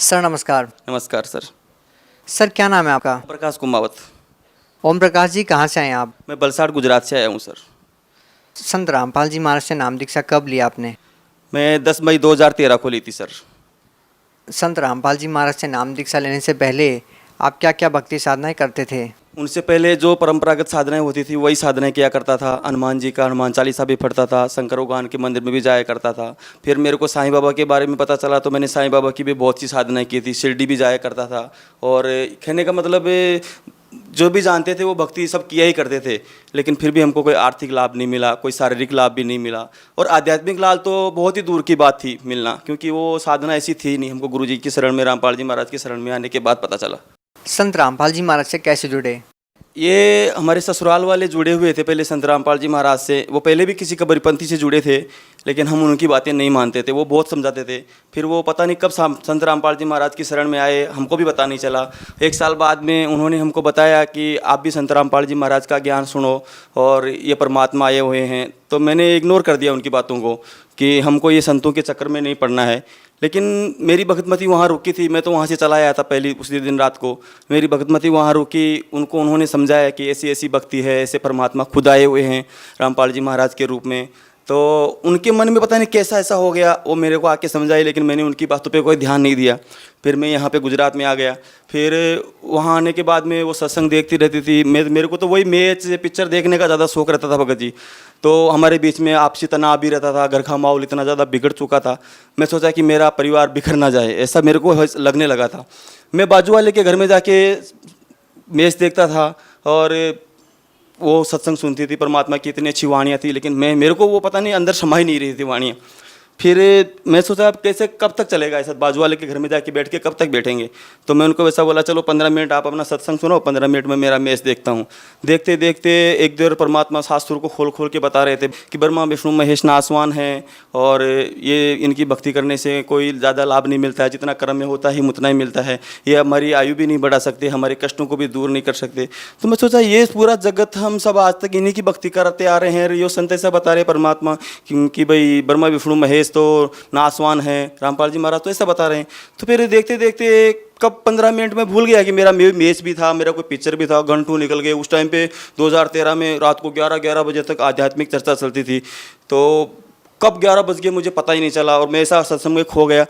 Sir नमस्कार। नमस्कार sir. Sir क्या नाम है आपका? प्रकाश कुमावत। ओम प्रकाश जी, कहाँ से आए हैं आप? मैं वलसाड़ गुजरात से आया हूँ सर। संत रामपाल जी महाराज से नाम दीक्षा कब लिया आपने? मैं 10 मई 2013 को ली थी सर। संत रामपाल जी महाराज से नाम दीक्षा लेने से पहले आप क्या क्या भक्ति साधनाएं करते थे? उनसे पहले जो परंपरागत साधनाएं होती थी वही साधनाएं किया करता था। हनुमान जी का हनुमान चालीसा भी पढ़ता था, शंकर भगवान के मंदिर में भी जाया करता था। फिर मेरे को साईं बाबा के बारे में पता चला तो मैंने साईं बाबा की भी बहुत सी साधनाएं की थी, शिरडी भी जाया करता था। और कहने का मतलब जो भी जानते थे वो भक्ति सब किया ही करते थे, लेकिन फिर भी हमको कोई आर्थिक लाभ नहीं मिला, कोई शारीरिक लाभ भी नहीं मिला, और आध्यात्मिक लाभ तो बहुत ही दूर की बात थी मिलना, क्योंकि वो साधना ऐसी थी नहीं। हमको गुरु जी की शरण में, रामपाल जी महाराज की शरण में आने के बाद पता चला। संत रामपाल जी महाराज से कैसे जुड़े? ये हमारे ससुराल वाले जुड़े हुए थे पहले संत रामपाल जी महाराज से। वो पहले भी किसी कबीरपंथी से जुड़े थे, लेकिन हम उनकी बातें नहीं मानते थे। वो बहुत समझाते थे। फिर वो पता नहीं कब संत रामपाल जी महाराज की शरण में आए, हमको भी पता नहीं चला। 1 साल बाद में उन्होंने हमको बताया कि आप भी संत रामपाल जी महाराज का ज्ञान सुनो और ये परमात्मा आए हुए हैं। तो मैंने इग्नोर कर दिया उनकी बातों को कि हमको ये संतों के चक्कर में नहीं पड़ना है। लेकिन मेरी भगतमती वहाँ रुकी थी। मैं तो वहाँ से चला आया था पहली उसी दिन रात को। मेरी भगतमती वहाँ रुकी, उन्होंने समझाया कि ऐसी ऐसी भक्ति है, ऐसे परमात्मा खुद आए हुए हैं रामपाल जी महाराज के रूप में। तो उनके मन में पता नहीं कैसा ऐसा हो गया, वो मेरे को आके समझाई, लेकिन मैंने उनकी बातों पे कोई ध्यान नहीं दिया। फिर मैं यहाँ पे गुजरात में आ गया। फिर वहाँ आने के बाद में वो सत्संग देखती रहती थी। मेरे को तो वही मैच पिक्चर देखने का ज़्यादा शौक रहता था भगत जी। तो हमारे बीच में आपसी तनाव भी रहता था, घर का माहौल इतना ज़्यादा बिगड़ चुका था। मैं सोचा कि मेरा परिवार बिखर ना जाए, ऐसा मेरे को लगने लगा था। मैं बाजू वाले के घर में जाके मैच देखता था और वो सत्संग सुनती थी। परमात्मा की इतनी अच्छी वाणियाँ थी, लेकिन मेरे को वो पता नहीं अंदर समा ही नहीं रही थी वाणियाँ। फिर मैं सोचा अब कैसे कब तक चलेगा ऐसा, बाजू वाले के घर में जाके बैठ के कब तक बैठेंगे। तो मैं उनको वैसा बोला, चलो 15 मिनट आप अपना सत्संग सुनो, 15 मिनट में मेरा मैच देखता हूँ। देखते देखते एक देर परमात्मा शास्त्रों को खोल खोल के बता रहे थे कि ब्रह्मा विष्णु महेश नासवान हैं और ये इनकी भक्ति करने से कोई ज़्यादा लाभ नहीं मिलता है, जितना कर्म में होता है उतना ही मिलता है। ये हमारी आयु भी नहीं बढ़ा सकते, हमारे कष्टों को भी दूर नहीं कर सकते। तो मैं सोचा ये पूरा जगत हम सब आज तक इन्हीं की भक्ति करते आ रहे हैं। यो संत ऐसा बता रहे परमात्मा कि भाई ब्रह्मा विष्णु महेश तो नासवान है, रामपाल जी महाराज तो ऐसा बता रहे हैं। तो फिर देखते देखते कब 15 मिनट में भूल गया कि मेरा मैच भी था, मेरा कोई पिक्चर भी था। घंटों निकल गए। उस टाइम पे 2013 में रात को 11 बजे तक आध्यात्मिक चर्चा चलती थी। तो कब 11 बज गए मुझे पता ही नहीं चला और मैं ऐसा सत्संग में खो गया।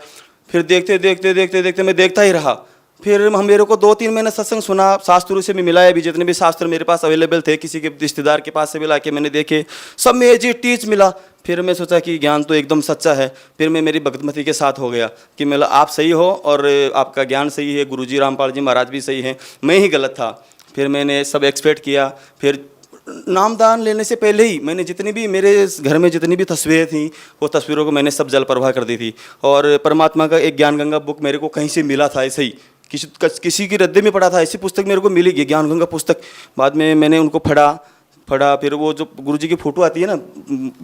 फिर देखते देखते देखते देखते मैं देखता ही रहा। फिर मेरे को 2-3 महीने सत्संग सुना, शास्त्रों से भी मिलाया भी, जितने भी शास्त्र मेरे पास अवेलेबल थे, किसी के रिश्तेदार के पास से भी ला के मैंने देखे, सब में ये टीच मिला। फिर मैं सोचा कि ज्ञान तो एकदम सच्चा है। फिर मैं मेरी भगतमती के साथ हो गया कि मतलब आप सही हो और आपका ज्ञान सही है, गुरुजी रामपाल जी महाराज भी सही हैं, मैं ही गलत था। फिर मैंने सब एक्सपेक्ट किया। फिर नामदान लेने से पहले ही मैंने जितनी भी मेरे घर में जितनी भी तस्वीरें थी वो तस्वीरों को मैंने सब जल प्रवाह कर दी थी। और परमात्मा का एक ज्ञान गंगा बुक मेरे को कहीं से मिला था, ऐसे ही किसी की रद्दे में पढ़ा था, ऐसी पुस्तक मेरे को मिली गई ज्ञान गंगा पुस्तक। बाद में मैंने उनको पढ़ा। फिर वो जो गुरुजी की फ़ोटो आती है ना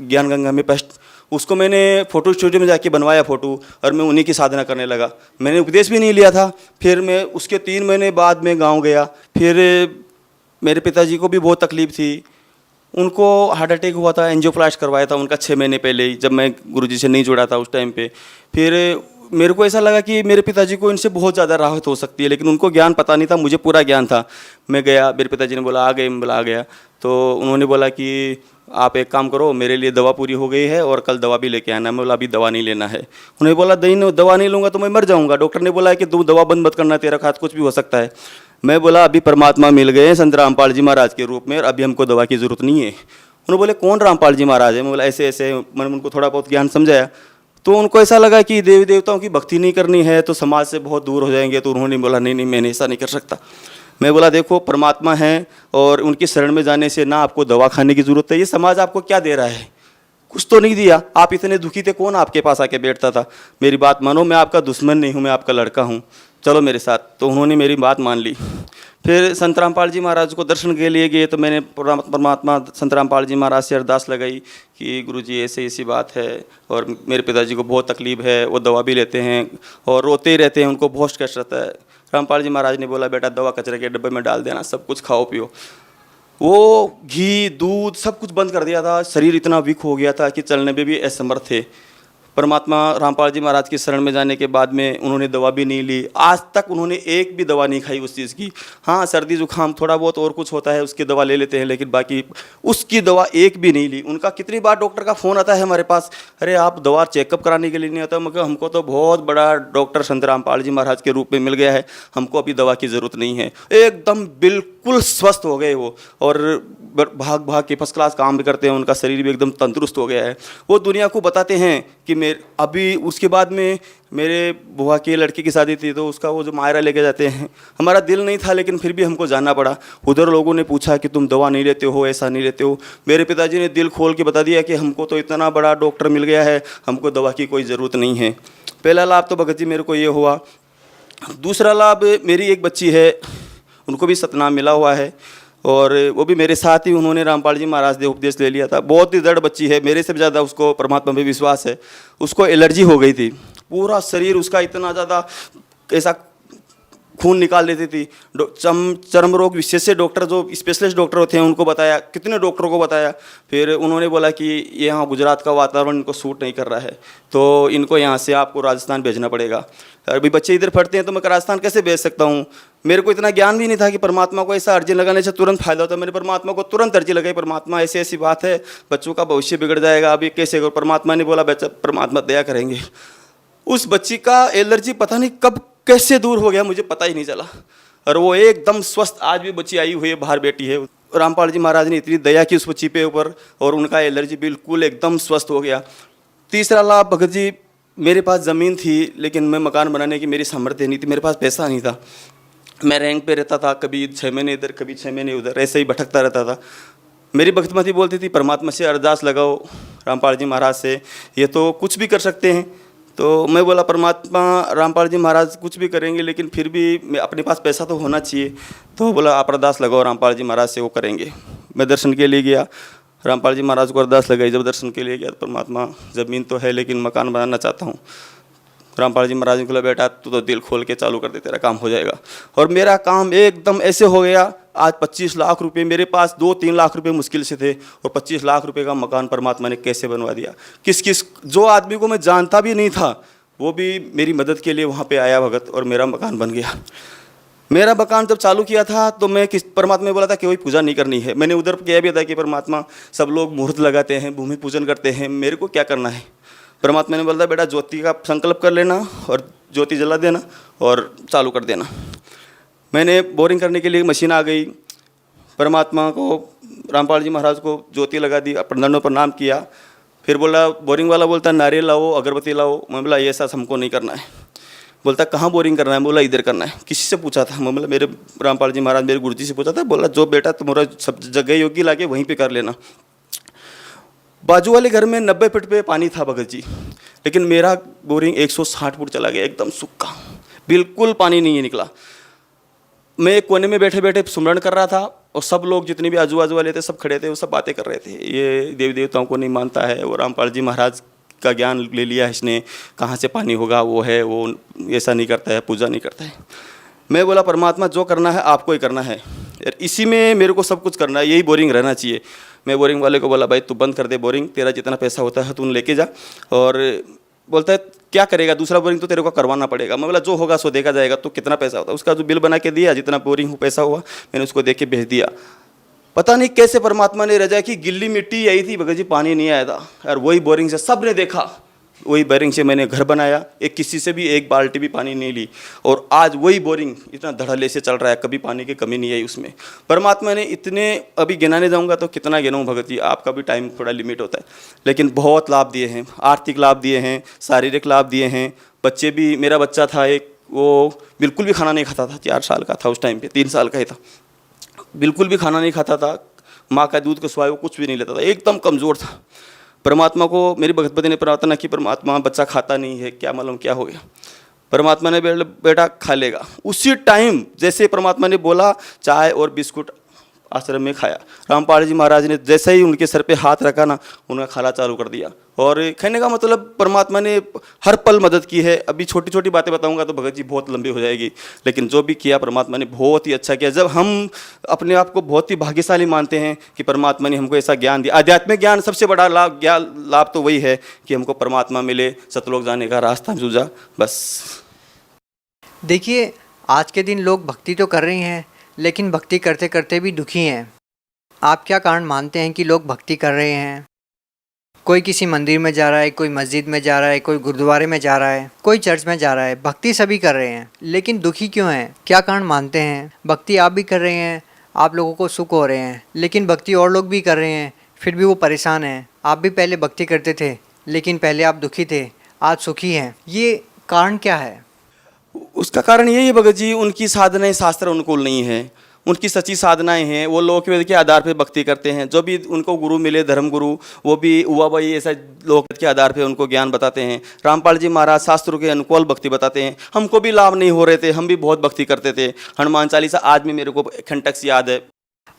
ज्ञान गंगा में पेस्ट, उसको मैंने फ़ोटो स्टूडियो में जाके बनवाया फ़ोटो, और मैं उन्हीं की साधना करने लगा। मैंने उपदेश भी नहीं लिया था। फिर मैं उसके 3 महीने बाद में गाँव गया। फिर मेरे पिताजी को भी बहुत तकलीफ़ थी, उनको हार्ट अटैक हुआ था, एंजियोप्लास्ट करवाया था उनका 6 महीने पहले ही, जब मैं गुरुजी से नहीं जुड़ा था उस टाइम पे। फिर मेरे को ऐसा लगा कि मेरे पिताजी को इनसे बहुत ज़्यादा राहत हो सकती है, लेकिन उनको ज्ञान पता नहीं था, मुझे पूरा ज्ञान था। मैं गया, मेरे पिताजी ने बोला आ गए, मैं बोला आ गया। तो उन्होंने बोला कि आप एक काम करो, मेरे लिए दवा पूरी हो गई है और कल दवा भी लेके आना। मैं बोला अभी दवा नहीं लेना है। उन्होंने बोला दवा नहीं लूँगा तो मैं मर जाऊँगा, डॉक्टर ने बोला कि तू दवा बंद मत करना, तेरा हाथ कुछ भी हो सकता है। मैं बोला अभी परमात्मा मिल गए हैं संत रामपाल जी महाराज के रूप में और अभी हमको दवा की ज़रूरत नहीं है। उन्होंने बोले कौन रामपाल जी महाराज है? मैं बोला ऐसे ऐसे। मैंने उनको थोड़ा बहुत ज्ञान समझाया। तो उनको ऐसा लगा कि देवी देवताओं की भक्ति नहीं करनी है तो समाज से बहुत दूर हो जाएंगे। तो उन्होंने बोला नहीं मैंने ऐसा नहीं कर सकता। मैं बोला देखो परमात्मा है और उनकी शरण में जाने से ना आपको दवा खाने की ज़रूरत है। ये समाज आपको क्या दे रहा है? कुछ तो नहीं दिया। आप इतने दुखी थे, कौन आपके पास आके बैठता था? मेरी बात मानो, मैं आपका दुश्मन नहीं हूँ, मैं आपका लड़का हूँ, चलो मेरे साथ। तो उन्होंने मेरी बात मान ली। फिर संत रामपाल जी महाराज को दर्शन के लिए गए। तो मैंने परमात्मा संत रामपाल जी महाराज से अरदास लगाई कि गुरुजी ऐसे ऐसी बात है और मेरे पिताजी को बहुत तकलीफ है, वो दवा भी लेते हैं और रोते ही रहते हैं, उनको बहुत कष्ट रहता है। रामपाल जी महाराज ने बोला बेटा दवा कचरे के डब्बे में डाल देना, सब कुछ खाओ पियो। वो घी दूध सब कुछ बंद कर दिया था। शरीर इतना वीक हो गया था कि चलने में भी असमर्थ थे। परमात्मा रामपाल जी महाराज की शरण में जाने के बाद में उन्होंने दवा भी नहीं ली। आज तक उन्होंने एक भी दवा नहीं खाई उस चीज़ की। हाँ, सर्दी जुकाम थोड़ा बहुत और कुछ होता है उसकी दवा ले लेते हैं, लेकिन बाकी उसकी दवा एक भी नहीं ली। उनका कितनी बार डॉक्टर का फ़ोन आता है हमारे पास, अरे आप दवा चेकअप कराने के लिए नहीं आता। मगर हमको तो बहुत बड़ा डॉक्टर संत रामपाल जी महाराज के रूप में मिल गया है, हमको अभी दवा की ज़रूरत नहीं है। एकदम बिल्कुल स्वस्थ हो गए वो, और भाग भाग के फर्स्ट क्लास काम भी करते हैं, उनका शरीर भी एकदम तंदुरुस्त हो गया है। वो दुनिया को बताते हैं कि अभी उसके बाद में मेरे बुआ की लड़की की शादी थी, तो उसका वो जो मायरा लेके जाते हैं, हमारा दिल नहीं था लेकिन फिर भी हमको जाना पड़ा। उधर लोगों ने पूछा कि तुम दवा नहीं लेते हो, ऐसा नहीं लेते हो। मेरे पिताजी ने दिल खोल के बता दिया कि हमको तो इतना बड़ा डॉक्टर मिल गया है, हमको दवा की कोई ज़रूरत नहीं है। पहला लाभ तो भगत जी मेरे को ये हुआ। दूसरा लाभ, मेरी एक बच्ची है, उनको भी सतनाम मिला हुआ है, और वो भी मेरे साथ ही उन्होंने रामपाल जी महाराज से उपदेश ले लिया था। बहुत ही दृढ़ बच्ची है, मेरे से भी ज़्यादा उसको परमात्मा पे विश्वास है। उसको एलर्जी हो गई थी, पूरा शरीर उसका इतना ज़्यादा ऐसा खून निकाल देती थी। चर्म रोग विशेषज्ञ डॉक्टर जो स्पेशलिस्ट डॉक्टर होते हैं उनको बताया, कितने डॉक्टरों को बताया, फिर उन्होंने बोला कि यहाँ गुजरात का वातावरण इनको सूट नहीं कर रहा है, तो इनको यहाँ से आपको राजस्थान भेजना पड़ेगा। अभी बच्चे इधर पढ़ते हैं तो मैं राजस्थान कैसे भेज सकता हूँ। मेरे को इतना ज्ञान भी नहीं था कि परमात्मा को ऐसा अर्जी लगाने से तुरंत फायदा होता है। मैंने परमात्मा को तुरंत अर्जी लगाई, परमात्मा ऐसी ऐसी बात है, बच्चों का भविष्य बिगड़ जाएगा, अभी कैसे करो। परमात्मा ने बोला बच्चा, परमात्मा दया करेंगे। उस बच्ची का एलर्जी पता नहीं कब कैसे दूर हो गया, मुझे पता ही नहीं चला, और वो एकदम स्वस्थ आज भी बच्ची आई हुई है, बाहर बैठी है। रामपाल जी महाराज ने इतनी दया की उस बच्ची पे ऊपर, और उनका एलर्जी बिल्कुल एकदम स्वस्थ हो गया। तीसरा लाभ, भगत जी मेरे पास ज़मीन थी लेकिन मैं मकान बनाने की मेरी सामर्थ्य नहीं थी, मेरे पास पैसा नहीं था। मैं रैंक पे रहता था, कभी 6 महीने इधर कभी 6 महीने उधर, ऐसे ही भटकता रहता था। मेरी भक्तमती बोलती थी परमात्मा से अरदास लगाओ रामपाल जी महाराज से, ये तो कुछ भी कर सकते हैं। तो मैं बोला परमात्मा रामपाल जी महाराज कुछ भी करेंगे लेकिन फिर भी अपने पास पैसा तो होना चाहिए। तो बोला आप अरदास लगाओ रामपाल जी महाराज से, वो करेंगे। मैं दर्शन के लिए गया, रामपाल जी महाराज को अरदास लगाई। जब दर्शन के लिए गया तो परमात्मा ज़मीन तो है लेकिन मकान बनाना चाहता हूँ। रामपाल जी महाराज ने बोला बेटा तू तो दिल खोल के चालू कर दे, तेरा काम हो जाएगा। और मेरा काम एकदम ऐसे हो गया। आज 25 लाख रुपए मेरे पास, 2-3 लाख रुपए मुश्किल से थे, और 25 लाख रुपए का मकान परमात्मा ने कैसे बनवा दिया। किस जो आदमी को मैं जानता भी नहीं था वो भी मेरी मदद के लिए वहाँ पे आया भगत, और मेरा मकान बन गया। मेरा मकान जब चालू किया था तो मैं परमात्मा ने बोला था कि कोई पूजा नहीं करनी है। मैंने उधर कह भी था कि परमात्मा सब लोग मुहूर्त लगाते हैं, भूमि पूजन करते हैं, मेरे को क्या करना है। परमात्मा ने बोला बेटा ज्योति का संकल्प कर लेना और ज्योति जला देना और चालू कर देना। मैंने बोरिंग करने के लिए मशीन आ गई। परमात्मा को, रामपाल जी महाराज को ज्योति लगा दी, प्रदंडों प्रणाम किया। फिर बोला, बोरिंग वाला बोलता नारियल लाओ, अगरबत्ती लाओ। मैं बोला ये ऐसा हमको नहीं करना है। बोलता कहाँ बोरिंग करना है? बोला इधर करना है। किसी से पूछा था? मैं बोला मेरे रामपाल जी महाराज मेरे गुरुजी से पूछा था। बोला जो बेटा तुम्हारा सब जगह योगी लाके वहीं पे कर लेना। बाजू वाले घर में 90 फुट पे पानी था भगत जी, लेकिन मेरा बोरिंग 160 फुट चला गया, एकदम सूखा, बिल्कुल पानी नहीं निकला। मैं एक कोने में बैठे बैठे सुमरण कर रहा था, और सब लोग जितने भी आजू बाजू वाले थे सब खड़े थे, वो सब बातें कर रहे थे। ये देवी देवताओं को नहीं मानता है, वो रामपाल जी महाराज का ज्ञान ले लिया है इसने, कहाँ से पानी होगा, वो है, वो ऐसा नहीं करता है, पूजा नहीं करता है। मैं बोला परमात्मा जो करना है आपको ही करना है, इसी में मेरे को सब कुछ करना है, यही बोरिंग रहना चाहिए। मैं बोरिंग वाले को बोला भाई तू बंद कर दे बोरिंग, तेरा जितना पैसा होता है तू लेके जा। और बोलता है क्या करेगा, दूसरा बोरिंग तो तेरे को करवाना पड़ेगा। मैं बोला जो होगा सो देखा जाएगा, तो कितना पैसा होता है। उसका जो बिल बना के दिया, जितना बोरिंग पैसा हुआ मैंने उसको देख के भेज दिया। पता नहीं कैसे परमात्मा ने रजा की गिल्ली मिट्टी आई थी भगत जी, पानी नहीं आया था। और वही बोरिंग से सब ने देखा, वही बोरिंग से मैंने घर बनाया, एक किसी से भी एक बाल्टी भी पानी नहीं ली, और आज वही बोरिंग इतना धड़ल्ले से चल रहा है, कभी पानी की कमी नहीं आई उसमें। परमात्मा ने इतने, अभी गिनाने जाऊंगा तो कितना गिनाऊं भगत जी, आपका भी टाइम थोड़ा लिमिट होता है, लेकिन बहुत लाभ दिए हैं, आर्थिक लाभ दिए हैं, शारीरिक लाभ दिए हैं। बच्चे भी, मेरा बच्चा था एक, वो बिल्कुल भी खाना नहीं खाता था, 4 साल का था उस टाइम पर, 3 साल का ही था, बिल्कुल भी खाना नहीं खाता था, माँ का दूध का स्वाद वो कुछ भी नहीं लेता था, एकदम कमज़ोर था। परमात्मा को मेरी भगतपति ने प्रार्थना की, परमात्मा बच्चा खाता नहीं है, क्या मालूम क्या हो गया। परमात्मा ने बेटा खा लेगा। उसी टाइम जैसे परमात्मा ने बोला, चाय और बिस्कुट आश्रम में खाया। रामपाल जी महाराज ने जैसे ही उनके सर पे हाथ रखा ना, उनका खाना चालू कर दिया। और कहने का मतलब परमात्मा ने हर पल मदद की है। अभी छोटी छोटी बातें बताऊंगा तो भगत जी बहुत लंबी हो जाएगी, लेकिन जो भी किया परमात्मा ने बहुत ही अच्छा किया। जब हम अपने आप को बहुत ही भाग्यशाली मानते हैं कि परमात्मा ने हमको ऐसा ज्ञान दिया, आध्यात्मिक ज्ञान सबसे बड़ा लाभ तो वही है कि हमको परमात्मा मिले, सतलोक जाने का रास्ता सूझा, बस। देखिए, आज के दिन लोग भक्ति तो कर रहे हैं, लेकिन भक्ति करते करते भी दुखी हैं। आप क्या कारण मानते हैं कि लोग भक्ति कर रहे हैं? कोई किसी मंदिर में जा रहा है, कोई मस्जिद में जा रहा है, कोई गुरुद्वारे में जा रहा है, कोई चर्च में जा रहा है, भक्ति सभी कर रहे हैं, लेकिन दुखी क्यों हैं? क्या कारण मानते हैं? भक्ति आप भी कर रहे हैं, आप लोगों को सुख हो रहे हैं, लेकिन भक्ति और लोग भी कर रहे हैं, फिर भी वो परेशान हैं। आप भी पहले भक्ति करते थे, लेकिन पहले आप दुखी थे, आज सुखी हैं। ये कारण क्या है? उसका कारण यही है भगत जी, उनकी साधनाएं शास्त्र अनुकूल नहीं है। उनकी सच्ची साधनाएं हैं, वो लोक वेद के आधार पे भक्ति करते हैं। जो भी उनको गुरु मिले, धर्म गुरु, वो भी हुआ भाई ऐसा लोक वेद के आधार पे उनको ज्ञान बताते हैं। रामपाल जी महाराज शास्त्रों के अनुकूल भक्ति बताते हैं। हमको भी लाभ नहीं हो रहे थे, हम भी बहुत भक्ति करते थे। हनुमान चालीसा आज भी मेरे को खंटक से याद है।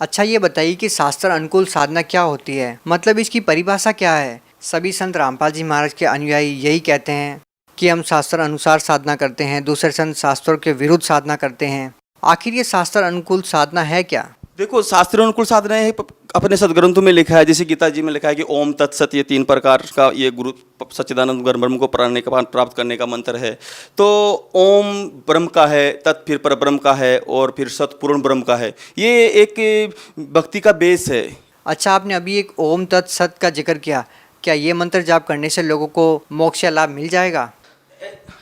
अच्छा, ये बताइए कि शास्त्र अनुकूल साधना क्या होती है? मतलब इसकी परिभाषा क्या है? सभी संत रामपाल जी महाराज के अनुयायी यही कहते हैं कि हम शास्त्र अनुसार साधना करते हैं, दूसरे संत शास्त्रों के विरुद्ध साधना करते हैं। आखिर ये शास्त्र अनुकूल साधना है क्या? देखो, शास्त्र अनुकूल साधना है, अपने सदग्रंथों में लिखा है, जैसे गीता जी में लिखा है कि ओम तत्सत, ये 3 प्रकार का ये गुरु सच्चिदानंद ब्रह्म को प्राप्त करने का मंत्र है। तो ओम ब्रह्म का है, तत् फिर पर ब्रह्म का है, और फिर सत पूर्ण ब्रह्म का है। ये एक भक्ति का बेस है। अच्छा, आपने अभी एक ओम तत् सत का जिक्र किया, क्या ये मंत्र जाप करने से लोगों को मोक्ष या लाभ मिल जाएगा?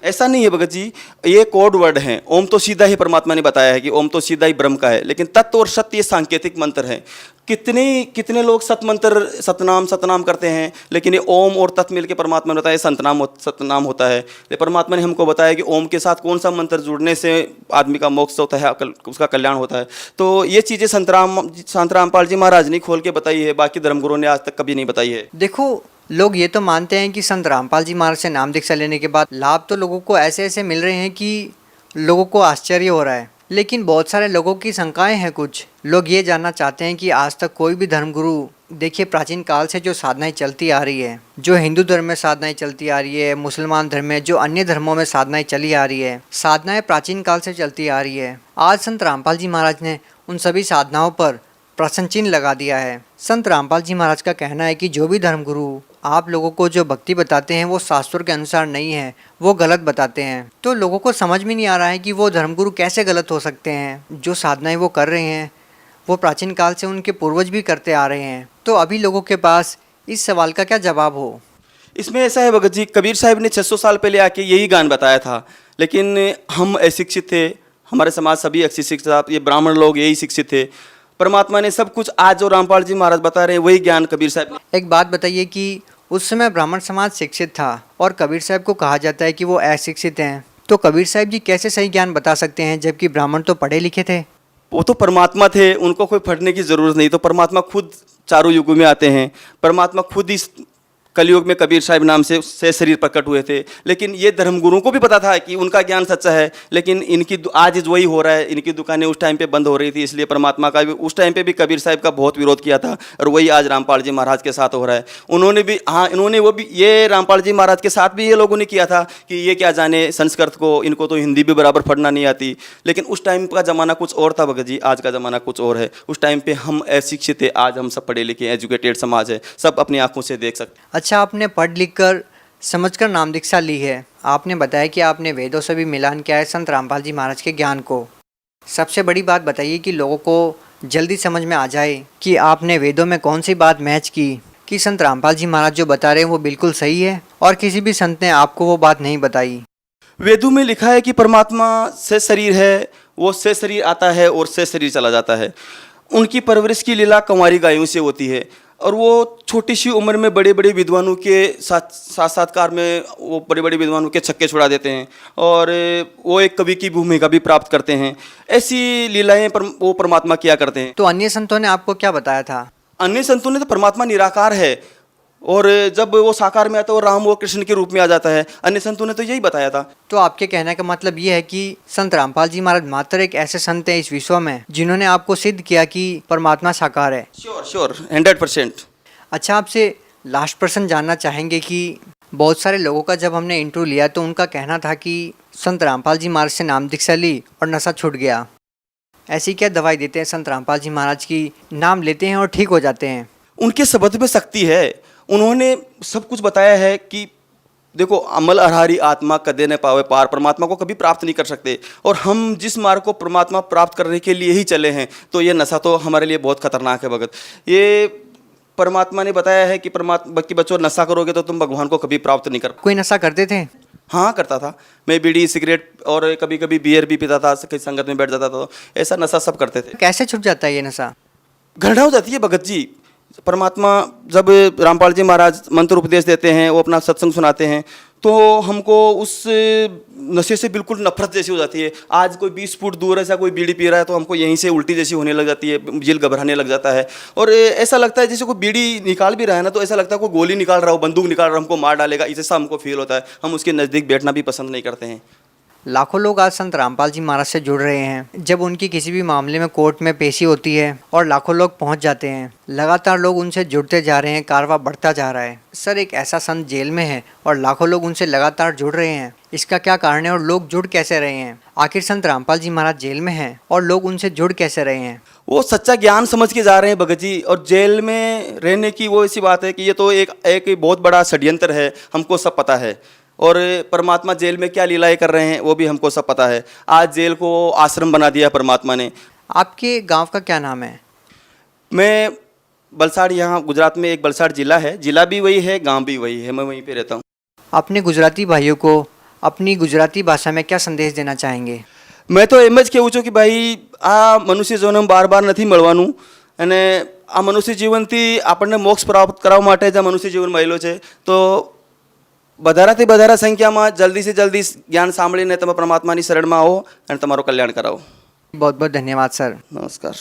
ऐसा नहीं है भगत जी, ये कोड वर्ड हैं। ओम तो सीधा ही परमात्मा ने बताया है कि ओम तो सीधा ही ब्रह्म का है, लेकिन तत्व और सत्य ये सांकेतिक मंत्र है। कितने लोग सत मंत्र सतनाम करते हैं, लेकिन ये ओम और तत्व मिलकर परमात्मा ने बताया सतनाम होता है। ये परमात्मा ने हमको बताया कि ओम के साथ कौन सा मंत्र जुड़ने से आदमी का मोक्ष होता है, उसका कल्याण होता है। तो ये चीज़ें संत रामपाल जी महाराज ने खोल के बताई है, बाकी धर्मगुरुओं ने आज तक कभी नहीं बताई है। देखो, लोग ये तो मानते हैं कि संत रामपाल जी महाराज से नाम दीक्षा लेने के बाद लाभ तो लोगों को ऐसे ऐसे मिल रहे हैं कि लोगों को आश्चर्य हो रहा है, लेकिन बहुत सारे लोगों की शंकाएं हैं। कुछ लोग ये जानना चाहते हैं कि आज तक कोई भी धर्मगुरु, देखिए प्राचीन काल से जो साधनाएं चलती आ रही है, जो हिंदू धर्म में साधनाएं चलती आ रही है, मुसलमान धर्म में, जो अन्य धर्मों में साधनाएं चली आ रही है, साधनाएं प्राचीन काल से चलती आ रही है। आज संत रामपाल जी महाराज ने उन सभी साधनाओं पर प्रश्न चिन्ह लगा दिया है। संत रामपाल जी महाराज का कहना है कि जो भी धर्मगुरु आप लोगों को जो भक्ति बताते हैं वो शास्त्रों के अनुसार नहीं है, वो गलत बताते हैं। तो लोगों को समझ में नहीं आ रहा है कि वो धर्मगुरु कैसे गलत हो सकते हैं। जो साधनाएं वो कर रहे हैं वो प्राचीन काल से उनके पूर्वज भी करते आ रहे हैं। तो अभी लोगों के पास इस सवाल का क्या जवाब हो? इसमें ऐसा है भगत जी, कबीर साहब ने 600 साल पहले आके यही गान बताया था, लेकिन हम अशिक्षित थे, हमारे समाज सभी अशिक्षित था, ये ब्राह्मण लोग यही शिक्षित थे। परमात्मा ने सब कुछ आज जो रामपाल जी महाराज बता रहे हैं वही ज्ञान कबीर साहब ने। एक बात बताइए कि उस समय ब्राह्मण समाज शिक्षित था और कबीर साहब को कहा जाता है कि वो अशिक्षित हैं, तो कबीर साहब जी कैसे सही ज्ञान बता सकते हैं जबकि ब्राह्मण तो पढ़े लिखे थे? वो तो परमात्मा थे, उनको कोई पढ़ने की जरूरत नहीं। तो परमात्मा खुद चारों युगों में आते हैं, परमात्मा खुद इस कलयुग में कबीर साहब नाम से शरीर प्रकट हुए थे। लेकिन ये धर्मगुरुओं को भी पता था कि उनका ज्ञान सच्चा है, लेकिन इनकी आज वही हो रहा है। इनकी दुकानें उस टाइम पे बंद हो रही थी, इसलिए परमात्मा का भी उस टाइम पे भी कबीर साहब का बहुत विरोध किया था, और वही आज रामपाल जी महाराज के साथ हो रहा है। उन्होंने भी वो भी ये रामपाल जी महाराज के साथ भी ये लोगों ने किया था कि ये क्या जाने संस्कृत को, इनको तो हिंदी भी बराबर पढ़ना नहीं आती। लेकिन उस टाइम का ज़माना कुछ और था भगत जी, आज का ज़माना कुछ और है। उस टाइम पर हम अशिक्षित थे, आज हम सब पढ़े लिखे एजुकेटेड समाज है, सब अपनी आंखों से देख सकते। अच्छा, आपने पढ़ लिख कर समझकर नाम दीक्षा ली है। आपने बताया कि आपने वेदों से भी मिलान किया है संत रामपाल जी महाराज के ज्ञान को। सबसे बड़ी बात बताइए कि लोगों को जल्दी समझ में आ जाए कि आपने वेदों में कौन सी बात मैच की कि संत रामपाल जी महाराज जो बता रहे हैं वो बिल्कुल सही है और किसी भी संत ने आपको वो बात नहीं बताई। वेदों में लिखा है कि परमात्मा से शरीर है, वो से शरीर आता है और से शरीर चला जाता है। उनकी परवरिश की लीला कुंवारी गायों से होती है, और वो छोटी सी उम्र में बड़े बड़े विद्वानों के साक्षात्कार में वो बड़े बड़े विद्वानों के छक्के छुड़ा देते हैं, और वो एक कवि की भूमिका भी प्राप्त करते हैं। ऐसी लीलाएं वो परमात्मा किया करते हैं। तो अन्य संतों ने आपको क्या बताया था? अन्य संतों ने तो परमात्मा निराकार है, और जब वो साकार में आता है वो राम और कृष्ण के रूप में आ जाता है। अन्य संतों ने तो यही बताया था। तो आपके कहने का मतलब ये है कि संत रामपाल जी महाराज मात्र एक ऐसे संत हैं इस विश्व में जिन्होंने आपको सिद्ध किया कि परमात्मा साकार है। Sure sure 100%। अच्छा, आपसे लास्ट प्रश्न जानना चाहेंगे कि बहुत सारे लोगों का जब हमने इंटरव्यू लिया तो उनका कहना था कि संत रामपाल जी महाराज से नाम दीक्षा ली और नशा छूट गया। ऐसी क्या दवाई देते हैं संत रामपाल जी महाराज की, नाम लेते हैं और ठीक हो जाते हैं? उनके शब्द में शक्ति है। उन्होंने सब कुछ बताया है कि देखो, अमल अरहारी आत्मा कदे न पावे पार, परमात्मा को कभी प्राप्त नहीं कर सकते। और हम जिस मार्ग को परमात्मा प्राप्त करने के लिए ही चले हैं, तो ये नशा तो हमारे लिए बहुत खतरनाक है भगत। ये परमात्मा ने बताया है कि परमात्मा के बच्चों नशा करोगे तो तुम भगवान को कभी प्राप्त नहीं कर। कोई नशा करते थे? हाँ, करता था। मैं बीड़ी सिगरेट और कभी कभी बियर भी पीता था, कहीं संगत में बैठ जाता था, तो ऐसा नशा सब करते थे। कैसे छूट जाता है ये नशा? घृणा हो जाती है भगत जी। परमात्मा जब रामपाल जी महाराज मंत्र उपदेश देते हैं, वो अपना सत्संग सुनाते हैं, तो हमको उस नशे से बिल्कुल नफरत जैसी हो जाती है। आज कोई 20 फुट दूर ऐसा कोई बीड़ी पी रहा है तो हमको यहीं से उल्टी जैसी होने लग जाती है, दिल घबराने लग जाता है। और ऐसा लगता है जैसे कोई बीड़ी निकाल भी रहा है ना, तो ऐसा लगता है कोई गोली निकाल रहा हो, बंदूक निकाल रहा हो, हमको मार डालेगा, ऐसा हमको फील होता है। हम उसके नज़दीक बैठना भी पसंद नहीं करते हैं। लाखों लोग आज संत रामपाल जी महाराज से जुड़ रहे हैं। जब उनकी किसी भी मामले में कोर्ट में पेशी होती है और लाखों लोग पहुंच जाते हैं, लगातार लोग उनसे जुड़ते जा रहे हैं, कारवां बढ़ता जा रहा है। सर, एक ऐसा संत जेल में है और लाखों लोग उनसे लगातार जुड़ रहे हैं, इसका क्या कारण है और लोग जुड़ कैसे रहे हैं? आखिर संत रामपाल जी महाराज जेल में हैं और लोग उनसे जुड़ कैसे रहे हैं? वो सच्चा ज्ञान समझ के जा रहे हैं भगत जी। और जेल में रहने की वो ऐसी बात है कि ये तो एक बहुत बड़ा षड्यंत्र है, हमको सब पता है। और परमात्मा जेल में क्या लीलाएं कर रहे हैं वो भी हमको सब पता है। आज जेल को आश्रम बना दिया परमात्मा ने। आपके गांव का क्या नाम है? मैं बलसाड़, यहाँ गुजरात में एक बलसाड़ जिला है, जिला भी वही है, गांव भी वही है, मैं वहीं पे रहता हूँ। अपने गुजराती भाइयों को अपनी गुजराती भाषा में क्या संदेश देना चाहेंगे? मैं तो एम જ કહેવું છું कि भाई આ મનુષ્ય જન્મ બાર બાર નથી મળવાનું, અને આ મનુષ્ય જીવનથી આપણને મોક્ષ પ્રાપ્ત કરવા માટે જ આ મનુષ્ય જીવન મળેલો છે। તો વધારાથી વધારા સંખ્યામાં જલ્દી से જલ્દી જ્ઞાન સાંભળીને તમે પરમાત્માની શરણમાં આવો અને તમારું કલ્યાણ કરાવો। बहुत बहुत धन्यवाद सर। नमस्कार।